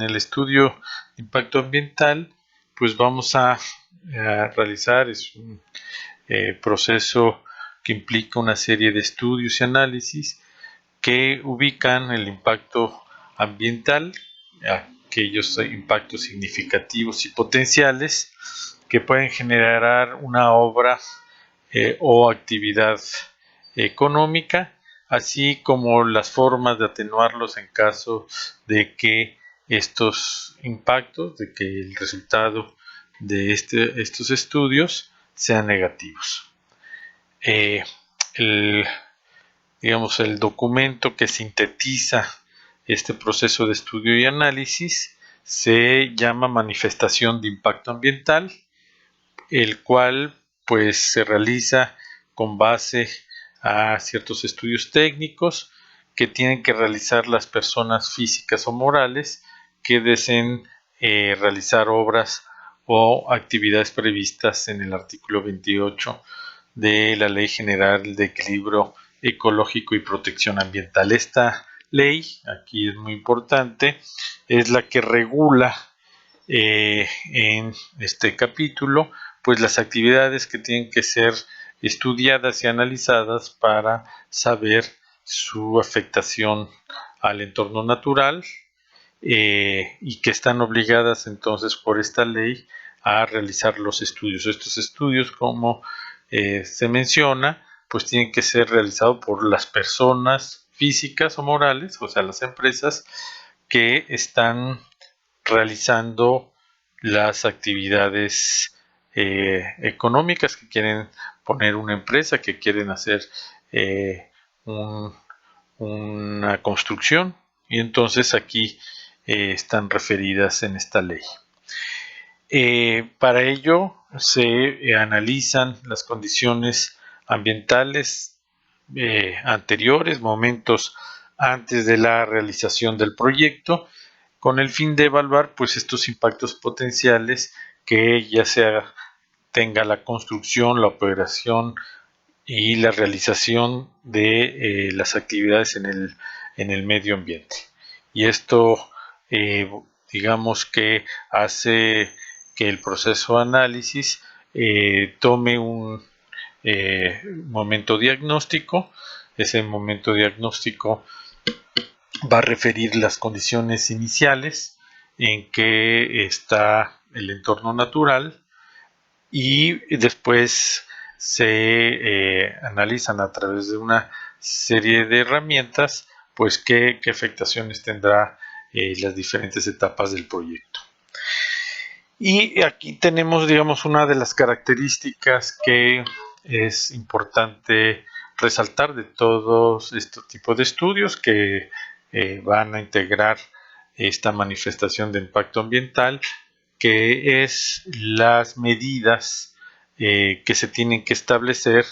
En el estudio de impacto ambiental, pues vamos a realizar un proceso que implica una serie de estudios y análisis que ubican el impacto ambiental, aquellos impactos significativos y potenciales que pueden generar una obra o actividad económica, así como las formas de atenuarlos en caso de que estos impactos, de que el resultado de estos estudios sean negativos. El documento que sintetiza este proceso de estudio y análisis se llama manifestación de impacto ambiental, el cual pues se realiza con base a ciertos estudios técnicos que tienen que realizar las personas físicas o morales que deseen realizar obras o actividades previstas en el artículo 28 de la Ley General de Equilibrio Ecológico y Protección Ambiental. Esta ley, aquí es muy importante, es la que regula en este capítulo pues las actividades que tienen que ser estudiadas y analizadas para saber su afectación al entorno natural y que están obligadas entonces por esta ley a realizar los estudios. Estos estudios, como se menciona, pues tienen que ser realizados por las personas físicas o morales, o sea, las empresas que están realizando las actividades económicas, que quieren poner una empresa, que quieren hacer una construcción, y entonces aquí están referidas en esta ley. Para ello se analizan las condiciones ambientales anteriores, momentos antes de la realización del proyecto, con el fin de evaluar pues estos impactos potenciales que ya sea tenga la construcción, la operación y la realización de las actividades en el medio ambiente. Y esto digamos que hace que el proceso de análisis tome un momento diagnóstico. Ese momento diagnóstico va a referir las condiciones iniciales en que está el entorno natural, y después se analizan a través de una serie de herramientas pues qué afectaciones tendrá las diferentes etapas del proyecto. Y aquí tenemos, digamos, una de las características que es importante resaltar de todos estos tipos de estudios que van a integrar esta manifestación de impacto ambiental, que es las medidas que se tienen que establecer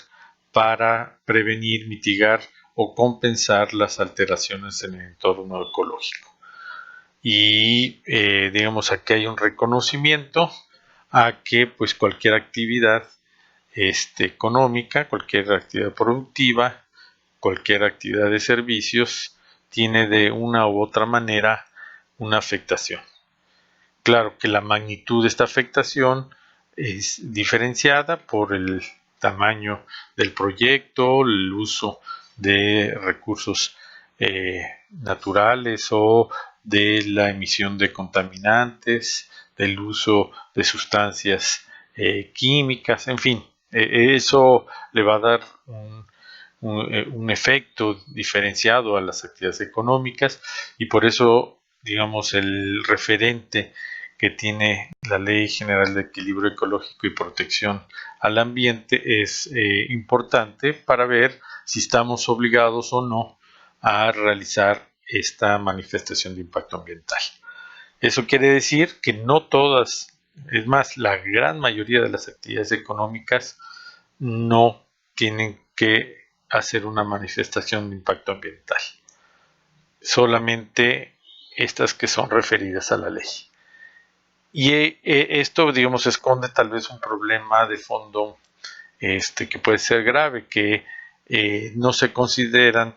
para prevenir, mitigar o compensar las alteraciones en el entorno ecológico. Y digamos, aquí hay un reconocimiento a que pues cualquier actividad económica, cualquier actividad productiva, cualquier actividad de servicios tiene de una u otra manera una afectación. Claro que la magnitud de esta afectación es diferenciada por el tamaño del proyecto, el uso de recursos naturales o de la emisión de contaminantes, del uso de sustancias químicas, en fin, eso le va a dar un efecto diferenciado a las actividades económicas, y por eso, digamos, el referente que tiene la Ley General de Equilibrio Ecológico y Protección al Ambiente es importante para ver si estamos obligados o no a realizar esta manifestación de impacto ambiental. Eso quiere decir que no todas, es más, la gran mayoría de las actividades económicas no tienen que hacer una manifestación de impacto ambiental, solamente estas que son referidas a la ley. Y esto, digamos, esconde tal vez un problema de fondo que puede ser grave, que no se consideran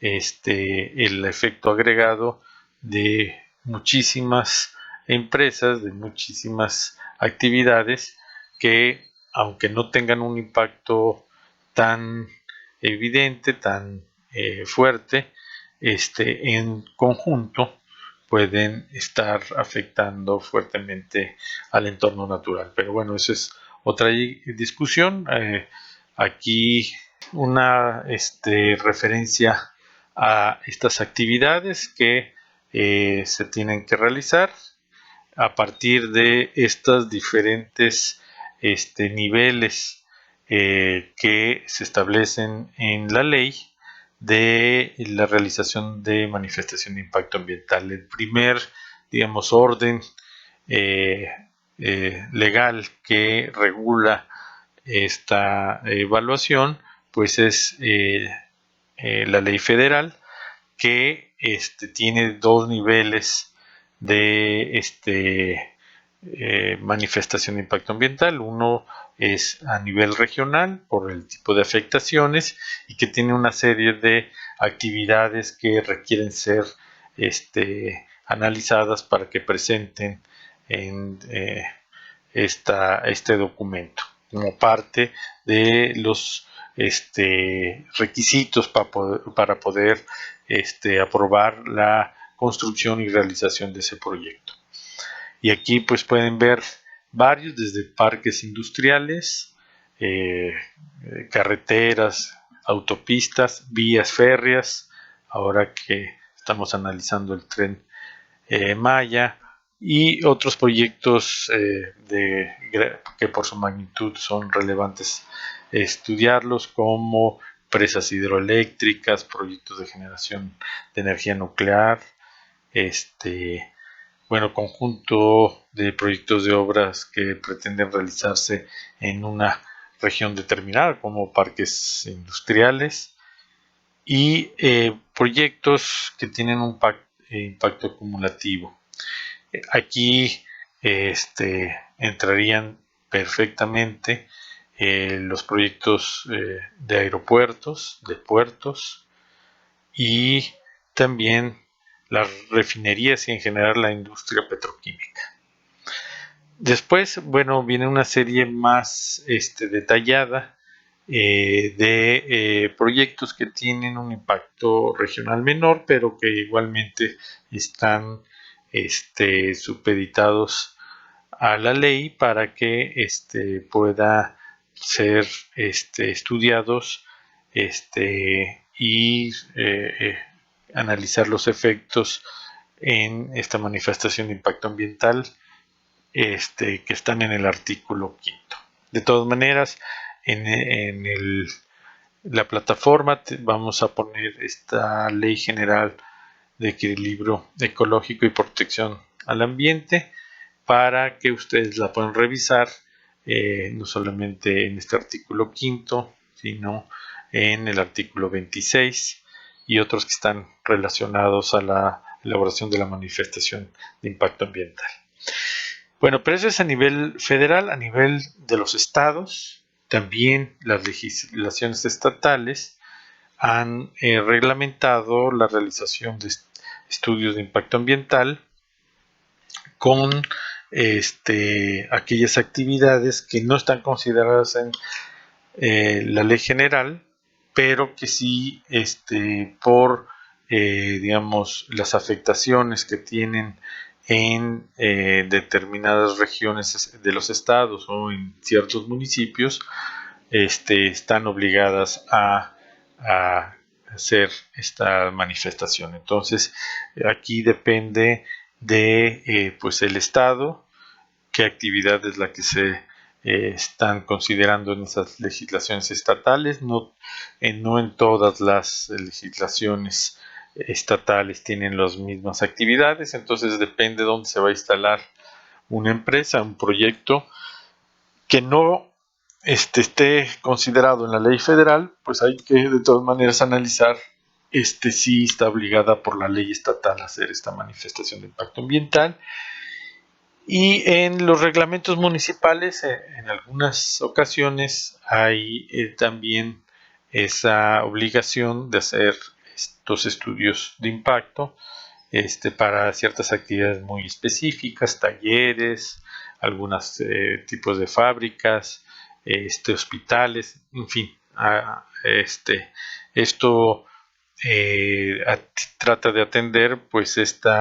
el efecto agregado de muchísimas empresas, de muchísimas actividades que, aunque no tengan un impacto tan evidente, tan fuerte, en conjunto pueden estar afectando fuertemente al entorno natural. Pero bueno, eso es otra discusión. Aquí una referencia a estas actividades que se tienen que realizar a partir de estos diferentes niveles que se establecen en la ley de la realización de manifestación de impacto ambiental. El primer, digamos, orden eh, legal que regula esta evaluación, pues es la ley federal, que tiene dos niveles de manifestación de impacto ambiental. Uno es a nivel regional por el tipo de afectaciones y que tiene una serie de actividades que requieren ser analizadas para que presenten en este documento como parte de los requisitos para poder aprobar la construcción y realización de ese proyecto. Y aquí pues pueden ver varios, desde parques industriales, carreteras, autopistas, vías férreas, ahora que estamos analizando el tren Maya, y otros proyectos que por su magnitud son relevantes estudiarlos, como presas hidroeléctricas, proyectos de generación de energía nuclear, conjunto de proyectos de obras que pretenden realizarse en una región determinada, como parques industriales, y proyectos que tienen un impacto acumulativo. Aquí entrarían perfectamente los proyectos de aeropuertos, de puertos, y también las refinerías y en general la industria petroquímica. Después, bueno, viene una serie más detallada de proyectos que tienen un impacto regional menor, pero que igualmente están supeditados a la ley para que pueda ser estudiados y analizar los efectos en esta manifestación de impacto ambiental que están en el artículo 5. De todas maneras, en la plataforma vamos a poner esta Ley General de Equilibrio Ecológico y Protección al Ambiente para que ustedes la puedan revisar, no solamente en este artículo 5, sino en el artículo 26 y otros que están relacionados a la elaboración de la manifestación de impacto ambiental. Bueno, pero eso es a nivel federal. A nivel de los estados, también las legislaciones estatales han reglamentado la realización de estudios de impacto ambiental con aquellas actividades que no están consideradas en la ley general, pero que sí por digamos las afectaciones que tienen en determinadas regiones de los estados o en ciertos municipios, están obligadas a hacer esta manifestación. Entonces, aquí depende de pues el estado, qué actividad es la que se están considerando en esas legislaciones estatales. No en todas las legislaciones estatales tienen las mismas actividades, entonces depende de dónde se va a instalar una empresa, un proyecto que no esté considerado en la ley federal, pues hay que de todas maneras analizar si está obligada por la ley estatal a hacer esta manifestación de impacto ambiental. Y en los reglamentos municipales, en algunas ocasiones, hay también esa obligación de hacer estos estudios de impacto para ciertas actividades muy específicas, talleres, algunos tipos de fábricas, hospitales, en fin. Esto trata de atender pues esta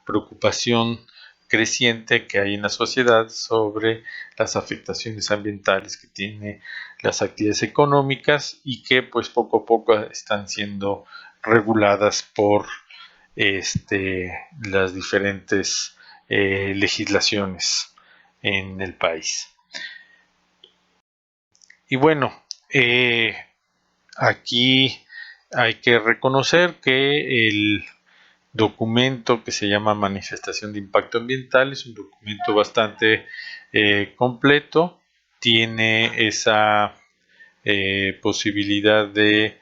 preocupación creciente que hay en la sociedad sobre las afectaciones ambientales que tiene las actividades económicas y que pues poco a poco están siendo reguladas por las diferentes legislaciones en el país. Y bueno, aquí hay que reconocer que el documento que se llama Manifestación de Impacto Ambiental es un documento bastante completo, tiene esa posibilidad de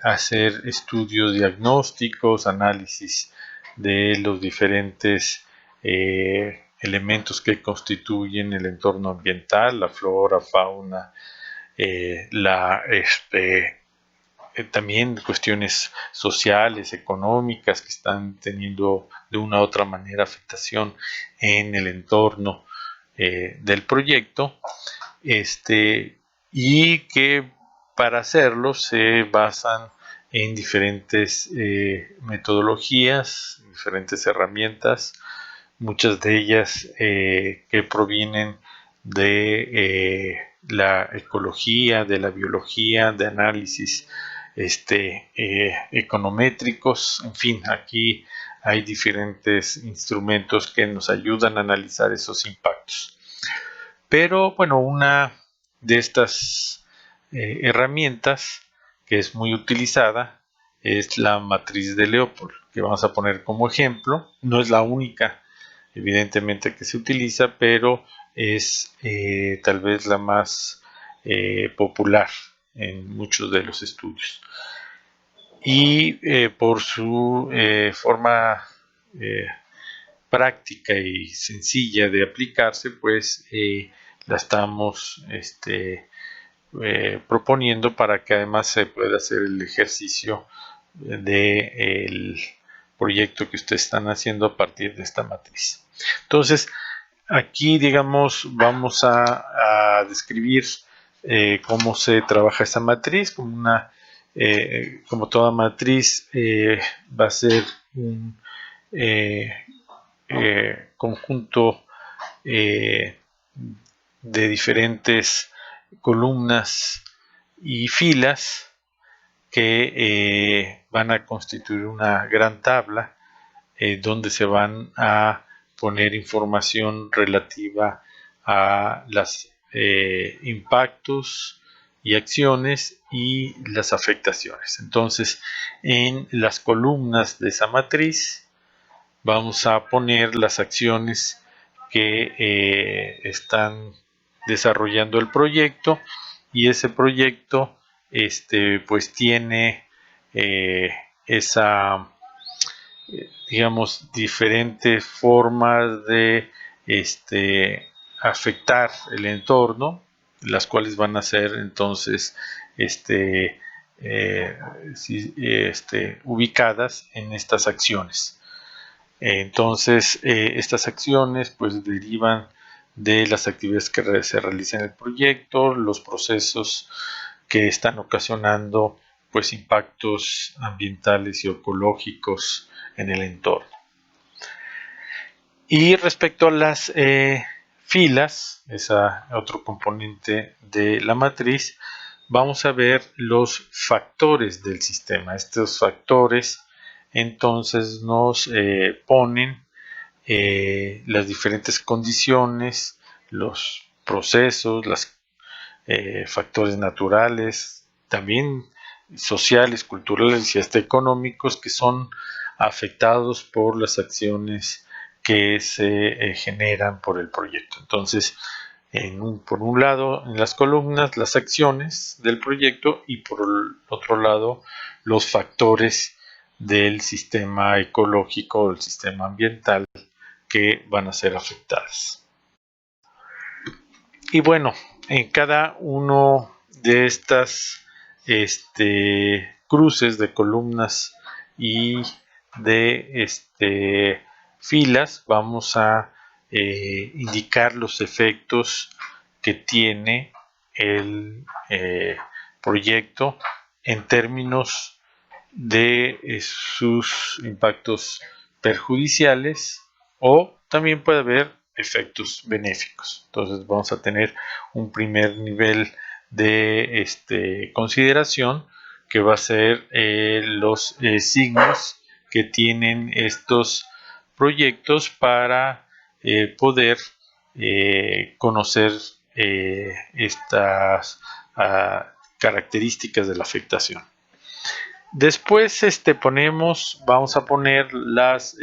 hacer estudios diagnósticos, análisis de los diferentes elementos que constituyen el entorno ambiental, la flora, fauna, también cuestiones sociales, económicas que están teniendo de una u otra manera afectación en el entorno del proyecto, y que para hacerlo se basan en diferentes metodologías, diferentes herramientas, muchas de ellas que provienen de la ecología, de la biología, de análisis econométricos, en fin, aquí hay diferentes instrumentos que nos ayudan a analizar esos impactos. Pero bueno, una de estas herramientas que es muy utilizada es la matriz de Leopold, que vamos a poner como ejemplo. No es la única, evidentemente, que se utiliza, pero es tal vez la más popular en muchos de los estudios. Y por su forma práctica y sencilla de aplicarse, pues la estamos proponiendo para que además se pueda hacer el ejercicio del proyecto que ustedes están haciendo a partir de esta matriz. Entonces, aquí, digamos, vamos a describir cómo se trabaja esa matriz. Como toda matriz, va a ser un conjunto de diferentes columnas y filas que van a constituir una gran tabla donde se van a poner información relativa a los impactos y acciones y las afectaciones. Entonces, en las columnas de esa matriz vamos a poner las acciones que están desarrollando el proyecto, y ese proyecto pues tiene esa digamos diferentes formas de afectar el entorno, las cuales van a ser entonces ubicadas en estas acciones. Entonces, estas acciones pues derivan de las actividades que se realizan en el proyecto, los procesos que están ocasionando pues impactos ambientales y ecológicos en el entorno. Y respecto a las filas, esa otro componente de la matriz, vamos a ver los factores del sistema. Estos factores entonces nos ponen las diferentes condiciones, los procesos, los factores naturales, también sociales, culturales y hasta económicos que son afectados por las acciones que se generan por el proyecto. Entonces, por un lado, en las columnas, las acciones del proyecto, y por el otro lado, los factores del sistema ecológico, del sistema ambiental que van a ser afectadas. Y bueno, en cada uno de estas cruces de columnas y de filas vamos a indicar los efectos que tiene el proyecto en términos de sus impactos perjudiciales, o también puede haber efectos benéficos. Entonces vamos a tener un primer nivel de consideración, que va a ser los signos que tienen estos proyectos para poder conocer estas características de la afectación. Después vamos a poner las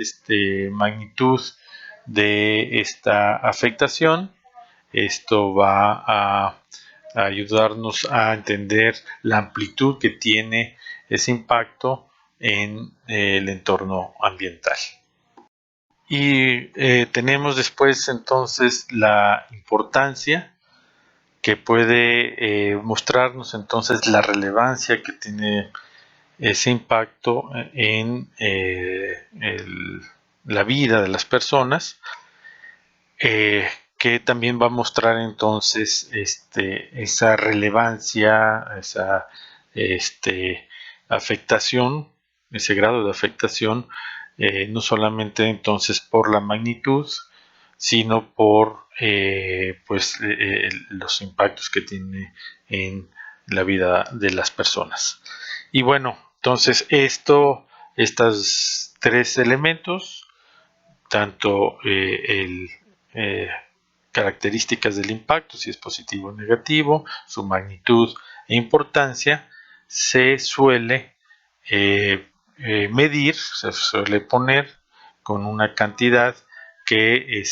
magnitud de esta afectación. Esto va a ayudarnos a entender la amplitud que tiene ese impacto en el entorno ambiental. Y tenemos después entonces la importancia, que puede mostrarnos entonces la relevancia que tiene ese impacto en la vida de las personas, que también va a mostrar entonces esa relevancia, esa afectación, ese grado de afectación, no solamente entonces por la magnitud, sino por los impactos que tiene en la vida de las personas. Y bueno, entonces estos tres elementos, tanto características del impacto, si es positivo o negativo, su magnitud e importancia, se suele medir, se suele poner con una cantidad que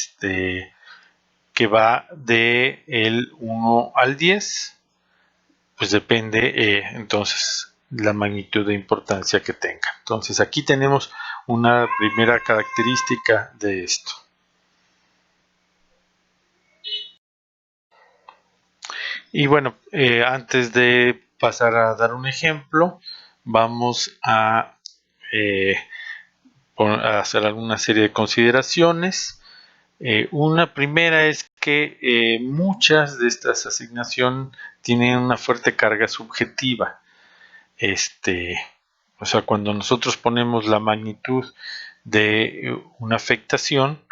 va de el 1 al 10, pues depende entonces la magnitud de importancia que tenga. Entonces aquí tenemos una primera característica de esto. Y bueno, antes de pasar a dar un ejemplo, vamos a hacer alguna serie de consideraciones. Una primera es que muchas de estas asignaciones tienen una fuerte carga subjetiva. O sea, cuando nosotros ponemos la magnitud de una afectación,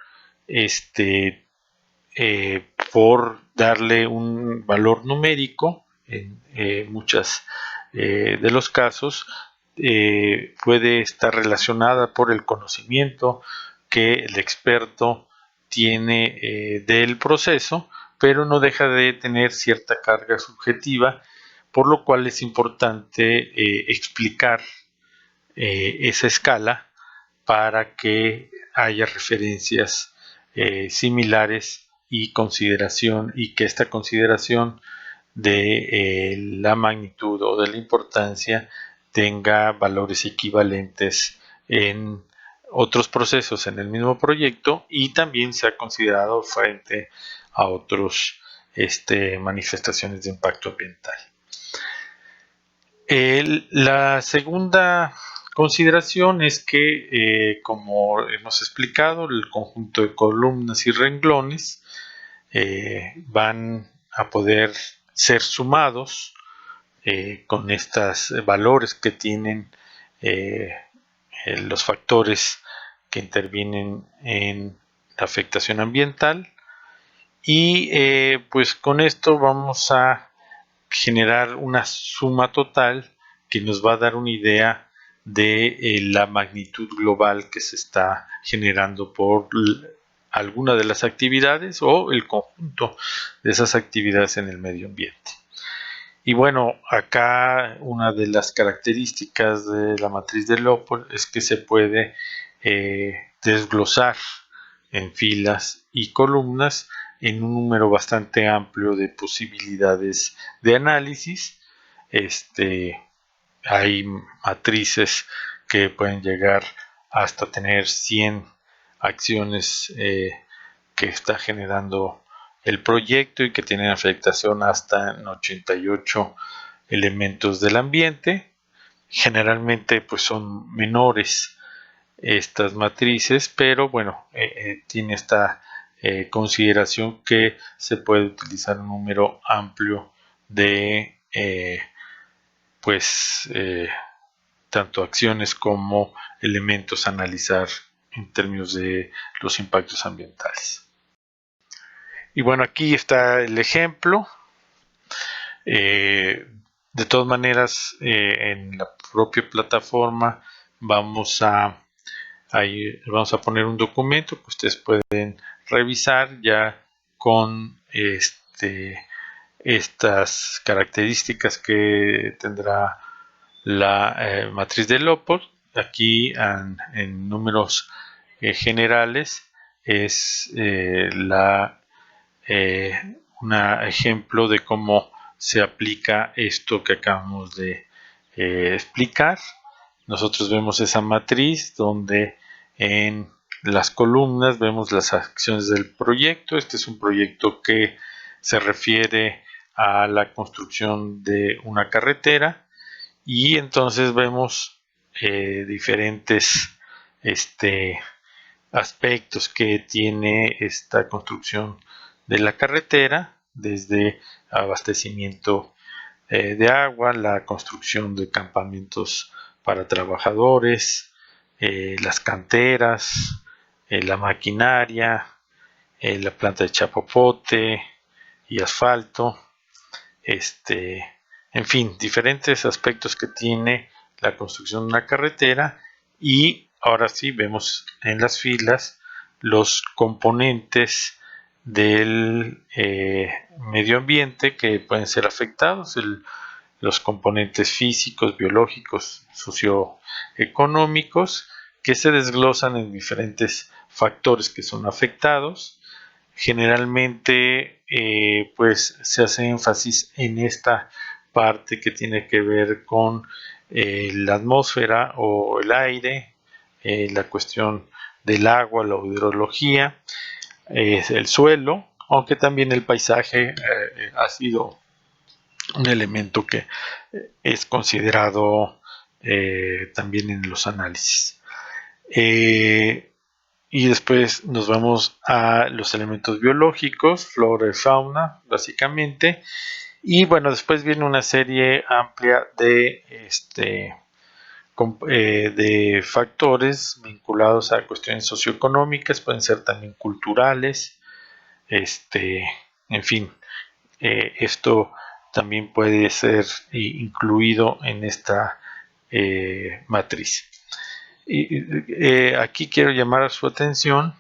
por darle un valor numérico, en muchos de los casos, puede estar relacionada por el conocimiento que el experto tiene del proceso, pero no deja de tener cierta carga subjetiva, por lo cual es importante explicar esa escala para que haya referencias similares y consideración, y que esta consideración de la magnitud o de la importancia tenga valores equivalentes en otros procesos en el mismo proyecto, y también se ha considerado frente a otras manifestaciones de impacto ambiental. La segunda consideración es que, como hemos explicado, el conjunto de columnas y renglones van a poder ser sumados con estos valores que tienen los factores que intervienen en la afectación ambiental, y pues con esto vamos a generar una suma total que nos va a dar una idea de la magnitud global que se está generando por alguna de las actividades o el conjunto de esas actividades en el medio ambiente. Y bueno, acá una de las características de la matriz de Lopol es que se puede desglosar en filas y columnas en un número bastante amplio de posibilidades de análisis. Hay matrices que pueden llegar hasta tener 100 acciones que está generando el proyecto y que tienen afectación hasta en 88 elementos del ambiente. Generalmente pues son menores estas matrices, pero bueno, tiene esta consideración que se puede utilizar un número amplio de tanto acciones como elementos a analizar en términos de los impactos ambientales. Y bueno, aquí está el ejemplo. De todas maneras, en la propia plataforma vamos a poner un documento que ustedes pueden revisar ya con estas características que tendrá la matriz de Lopol. Aquí en números generales es un ejemplo de cómo se aplica esto que acabamos de explicar. Nosotros vemos esa matriz donde en las columnas vemos las acciones del proyecto. Este es un proyecto que se refiere a la construcción de una carretera, y entonces vemos diferentes aspectos que tiene esta construcción de la carretera, desde abastecimiento de agua, la construcción de campamentos para trabajadores, las canteras, la maquinaria, la planta de chapopote y asfalto, en fin, diferentes aspectos que tiene la construcción de una carretera. Y ahora sí vemos en las filas los componentes del medio ambiente que pueden ser afectados, los componentes físicos, biológicos, socioeconómicos, que se desglosan en diferentes factores que son afectados. Generalmente pues se hace énfasis en esta parte que tiene que ver con la atmósfera o el aire, la cuestión del agua, la hidrología, el suelo, aunque también el paisaje ha sido un elemento que es considerado también en los análisis. Y después nos vamos a los elementos biológicos, flora y fauna, básicamente. Y bueno, después viene una serie amplia de factores vinculados a cuestiones socioeconómicas, pueden ser también culturales, en fin, esto también puede ser incluido en esta matriz. Y aquí quiero llamar su atención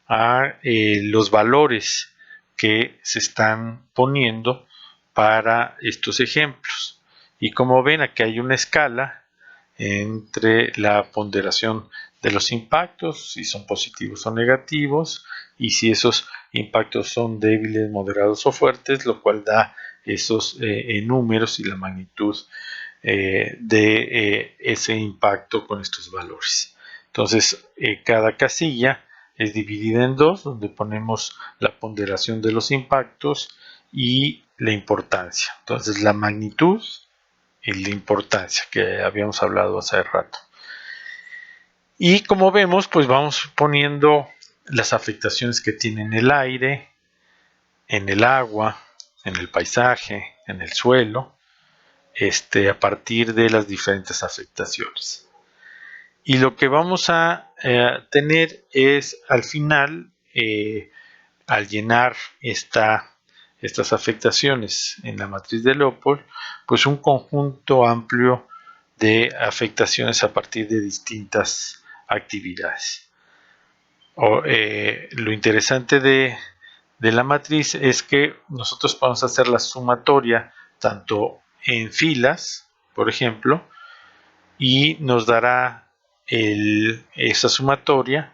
a los valores que se están poniendo para estos ejemplos. Y como ven, aquí hay una escala entre la ponderación de los impactos, si son positivos o negativos, y si esos impactos son débiles, moderados o fuertes, lo cual da esos números y la magnitud de ese impacto con estos valores. Entonces, cada casilla es dividida en dos, donde ponemos la ponderación de los impactos y la importancia. Entonces, la magnitud y la importancia que habíamos hablado hace rato. Y como vemos, pues vamos poniendo las afectaciones que tiene en el aire, en el agua, en el paisaje, en el suelo, a partir de las diferentes afectaciones. Y lo que vamos a tener es al final, al llenar estas afectaciones en la matriz de Lopol, pues un conjunto amplio de afectaciones a partir de distintas actividades. Lo interesante de la matriz es que nosotros podemos hacer la sumatoria tanto en filas, por ejemplo, y nos dará esa sumatoria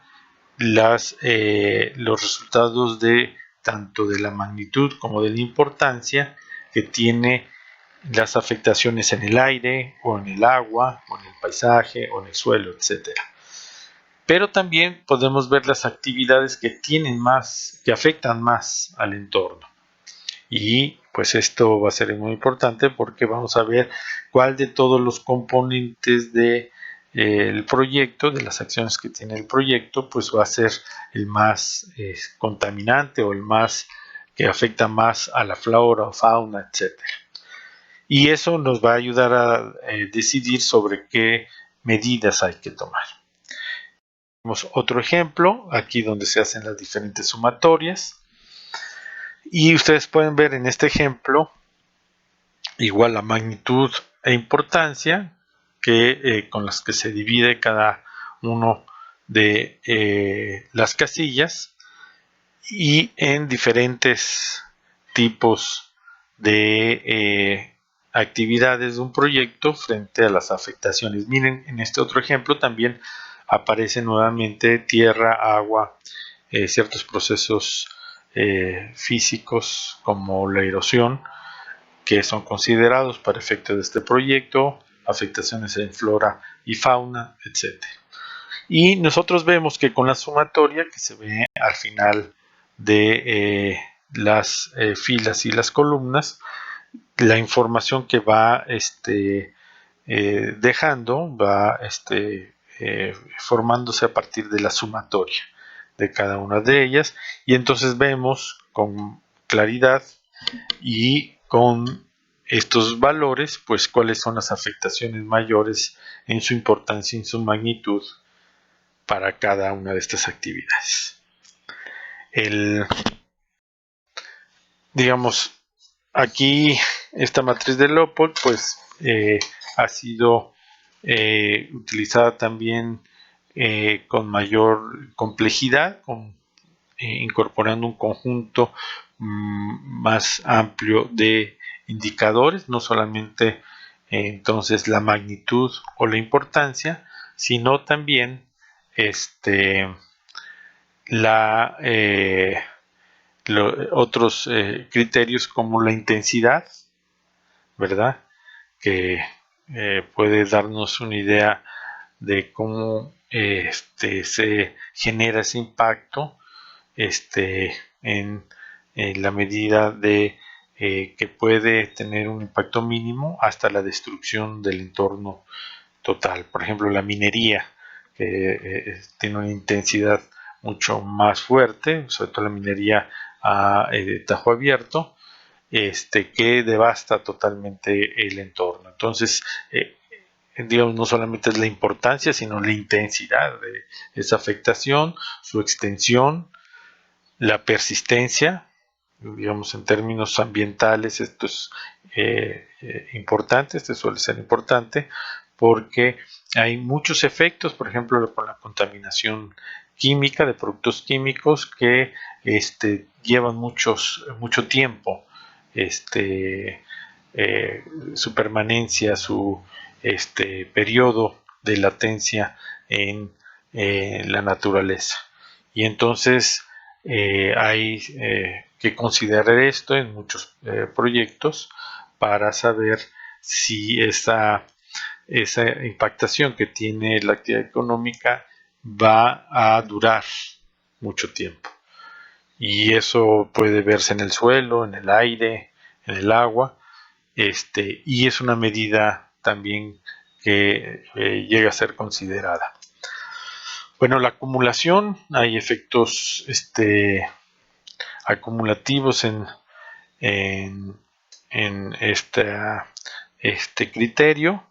los resultados de tanto de la magnitud como de la importancia que tiene las afectaciones en el aire o en el agua o en el paisaje o en el suelo, etcétera. Pero también podemos ver las actividades que afectan más al entorno. Y pues esto va a ser muy importante porque vamos a ver cuál de todos los componentes de el proyecto, de las acciones que tiene el proyecto, pues va a ser el más contaminante o el más que afecta más a la flora o fauna, etcétera. Y eso nos va a ayudar a decidir sobre qué medidas hay que tomar. Tenemos otro ejemplo, aquí donde se hacen las diferentes sumatorias. Y ustedes pueden ver en este ejemplo igual la magnitud e importancia que con las que se divide cada uno de las casillas y en diferentes tipos de actividades de un proyecto frente a las afectaciones. Miren, en este otro ejemplo también aparece nuevamente tierra, agua, ciertos procesos físicos como la erosión que son considerados para efectos de este proyecto, afectaciones en flora y fauna, etc. Y nosotros vemos que con la sumatoria que se ve al final de las filas y las columnas, la información que va dejando va formándose a partir de la sumatoria de cada una de ellas, y entonces vemos con claridad y con estos valores pues cuáles son las afectaciones mayores en su importancia y en su magnitud para cada una de estas actividades. Digamos, aquí esta matriz de Leopold pues ha sido utilizada también con mayor complejidad, incorporando un conjunto más amplio de indicadores, no solamente entonces la magnitud o la importancia, sino también otros criterios como la intensidad, ¿verdad? Que puede darnos una idea de cómo se genera ese impacto en la medida de que puede tener un impacto mínimo hasta la destrucción del entorno total. Por ejemplo, la minería, que tiene una intensidad mucho más fuerte, sobre todo la minería a tajo abierto, que devasta totalmente el entorno. Entonces, digamos, no solamente es la importancia, sino la intensidad de esa afectación, su extensión, la persistencia, digamos, en términos ambientales, esto es importante, este suele ser importante, porque hay muchos efectos, por ejemplo, con la contaminación química de productos químicos que llevan mucho tiempo su permanencia, su periodo de latencia en la naturaleza. Y entonces hay que considerar esto en muchos proyectos para saber si esa impactación que tiene la actividad económica va a durar mucho tiempo. Y eso puede verse en el suelo, en el aire, en el agua, y es una medida también que llega a ser considerada. Bueno, la acumulación, hay efectos acumulativos en este criterio,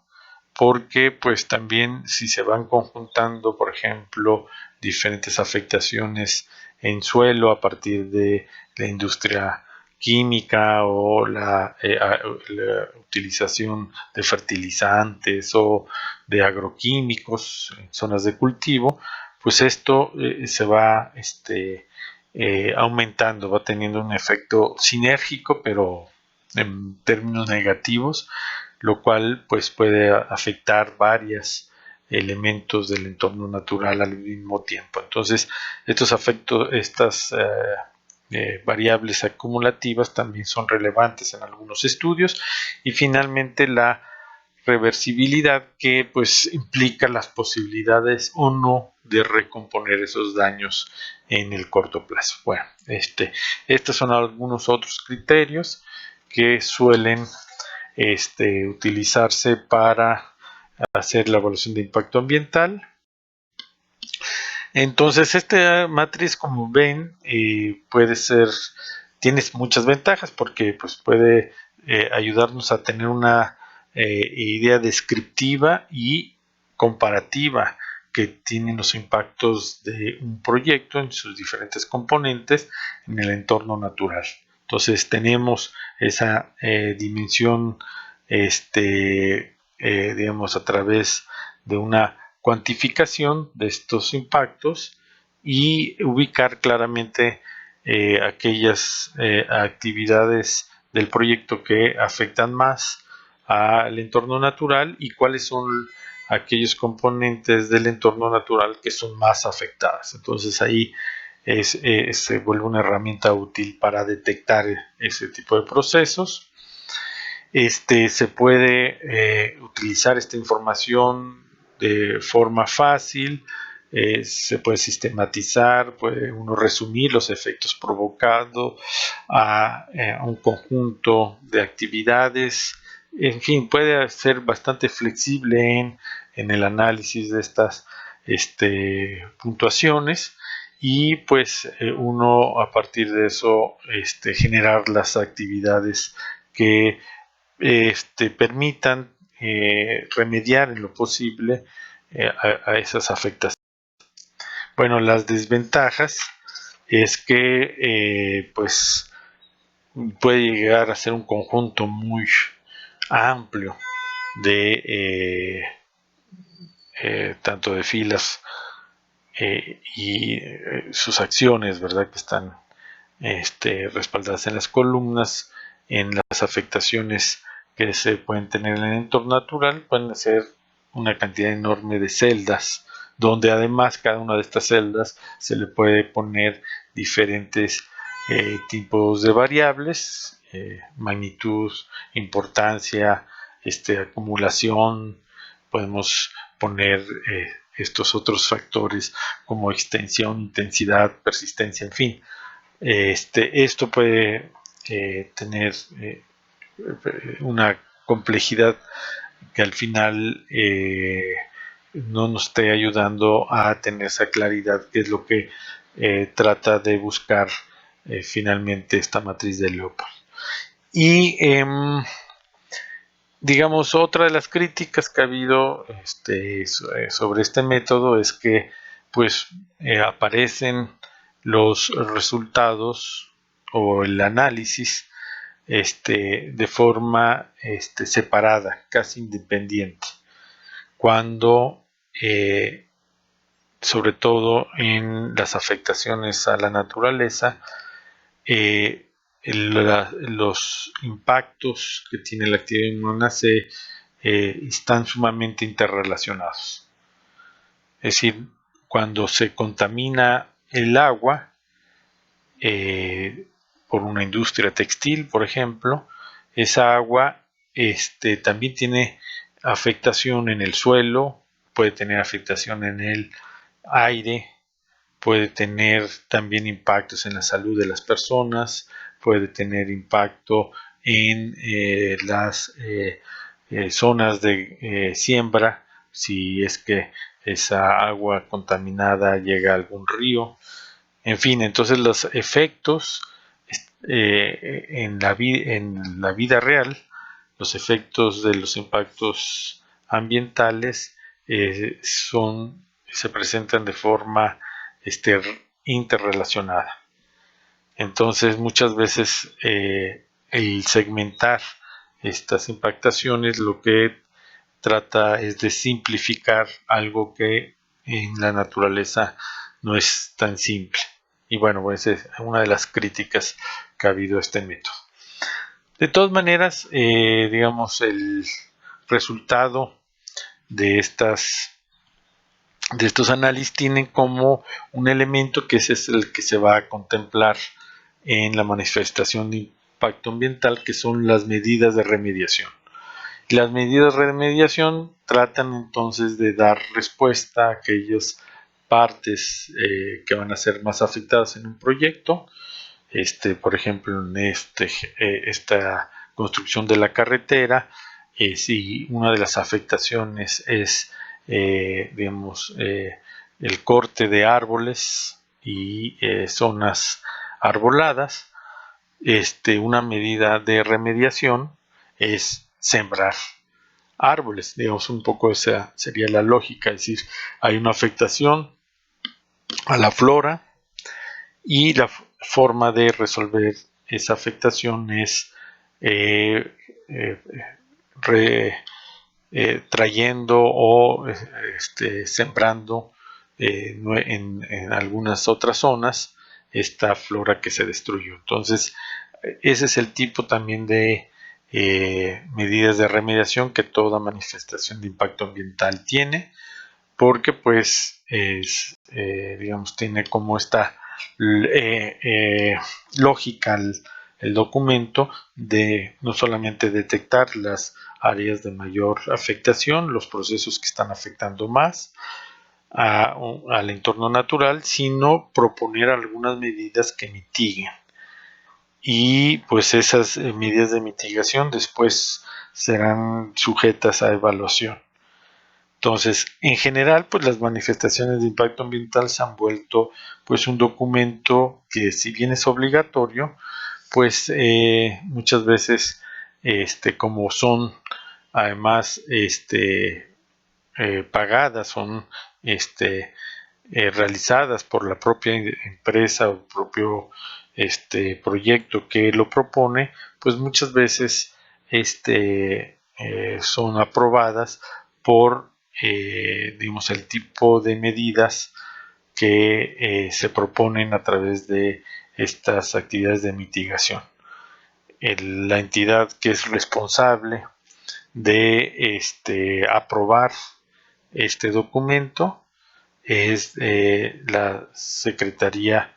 porque pues también si se van conjuntando, por ejemplo, diferentes afectaciones en suelo a partir de la industria química o la utilización de fertilizantes o de agroquímicos en zonas de cultivo, pues esto se va aumentando, va teniendo un efecto sinérgico, pero en términos negativos, lo cual pues puede afectar varios elementos del entorno natural al mismo tiempo. Entonces, estas variables acumulativas también son relevantes en algunos estudios. Y finalmente la reversibilidad, que pues implica las posibilidades o no de recomponer esos daños en el corto plazo. Bueno, estos son algunos otros criterios que suelen utilizarse para hacer la evaluación de impacto ambiental. Entonces, esta matriz, como ven, tienes muchas ventajas porque pues, puede ayudarnos a tener una idea descriptiva y comparativa que tienen los impactos de un proyecto en sus diferentes componentes en el entorno natural. Entonces, tenemos esa dimensión, digamos, a través de una cuantificación de estos impactos y ubicar claramente aquellas actividades del proyecto que afectan más al entorno natural y cuáles son aquellos componentes del entorno natural que son más afectadas. Entonces ahí se vuelve una herramienta útil para detectar ese tipo de procesos. Se puede utilizar esta información de forma fácil, se puede sistematizar, puede uno resumir los efectos provocados a un conjunto de actividades, en fin, puede ser bastante flexible en el análisis de estas puntuaciones y pues uno a partir de eso generar las actividades que permitan remediar en lo posible a esas afectaciones. Bueno, las desventajas es que pues puede llegar a ser un conjunto muy amplio de tanto de filas y sus acciones, ¿verdad? Que están respaldadas en las columnas, en las afectaciones que se pueden tener en el entorno natural, pueden ser una cantidad enorme de celdas, donde además cada una de estas celdas se le puede poner diferentes tipos de variables, magnitud, importancia, acumulación, podemos poner estos otros factores como extensión, intensidad, persistencia, en fin. Esto puede tener una complejidad que al final no nos esté ayudando a tener esa claridad, que es lo que trata de buscar finalmente esta matriz de Leopold. Y digamos, otra de las críticas que ha habido sobre este método es que pues aparecen los resultados o el análisis de forma separada, casi independiente, cuando sobre todo en las afectaciones a la naturaleza, los impactos que tiene la actividad humana están sumamente interrelacionados. Es decir, cuando se contamina el agua por una industria textil, por ejemplo, esa agua también tiene afectación en el suelo, puede tener afectación en el aire, puede tener también impactos en la salud de las personas, puede tener impacto en las zonas de siembra, si es que esa agua contaminada llega a algún río. En fin, entonces los efectos en la vida real, los efectos de los impactos ambientales se presentan de forma interrelacionada. Entonces muchas veces el segmentar estas impactaciones lo que trata es de simplificar algo que en la naturaleza no es tan simple. Y bueno, pues es una de las críticas que ha habido a este método. De todas maneras, digamos, el resultado de estos análisis tienen como un elemento que ese es el que se va a contemplar en la manifestación de impacto ambiental, que son las medidas de remediación. Las medidas de remediación tratan entonces de dar respuesta a aquellas partes que van a ser más afectadas en un proyecto. Por ejemplo, en esta construcción de la carretera, si una de las afectaciones es, digamos, el corte de árboles y zonas arboladas, una medida de remediación es sembrar árboles. Digamos, un poco esa sería la lógica, es decir, hay una afectación a la flora y la forma de resolver esa afectación es eh, eh, re, trayendo o sembrando en algunas otras zonas esta flora que se destruyó. Entonces, ese es el tipo también de medidas de remediación que toda manifestación de impacto ambiental tiene, porque pues digamos, tiene como esta lógica el documento de no solamente detectar las áreas de mayor afectación, los procesos que están afectando más al entorno natural, sino proponer algunas medidas que mitiguen. Y pues esas medidas de mitigación después serán sujetas a evaluación. Entonces, en general, pues las manifestaciones de impacto ambiental se han vuelto pues un documento que, si bien es obligatorio, pues muchas veces como son además pagadas, son realizadas por la propia empresa o propio proyecto que lo propone, pues muchas veces son aprobadas por digamos, el tipo de medidas que se proponen a través de estas actividades de mitigación. La entidad que es responsable de aprobar este documento es la Secretaría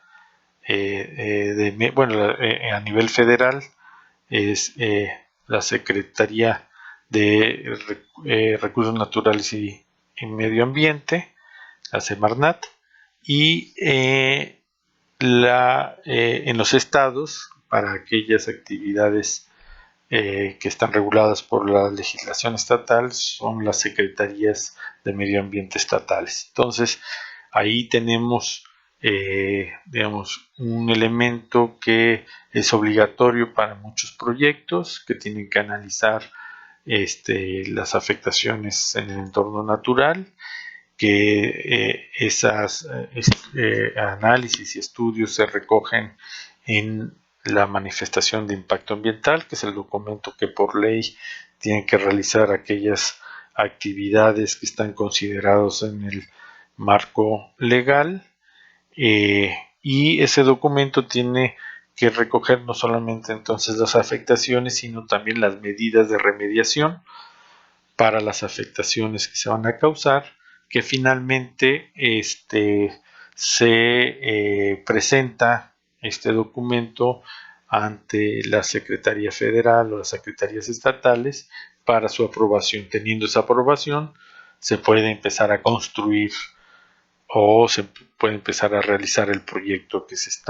a nivel federal es la Secretaría de Recursos Naturales y Medio Ambiente, la Semarnat, y en los estados, para aquellas actividades que están reguladas por la legislación estatal, son las secretarías de medio ambiente estatales. Entonces, ahí tenemos, digamos, un elemento que es obligatorio para muchos proyectos que tienen que analizar las afectaciones en el entorno natural, que esos análisis y estudios se recogen en la manifestación de impacto ambiental, que es el documento que por ley tienen que realizar aquellas actividades que están considerados en el marco legal, y ese documento tiene que recoger no solamente entonces las afectaciones, sino también las medidas de remediación para las afectaciones que se van a causar, que finalmente se presenta este documento ante la Secretaría Federal o las secretarías estatales para su aprobación. Teniendo esa aprobación, se puede empezar a construir o se puede empezar a realizar el proyecto que se está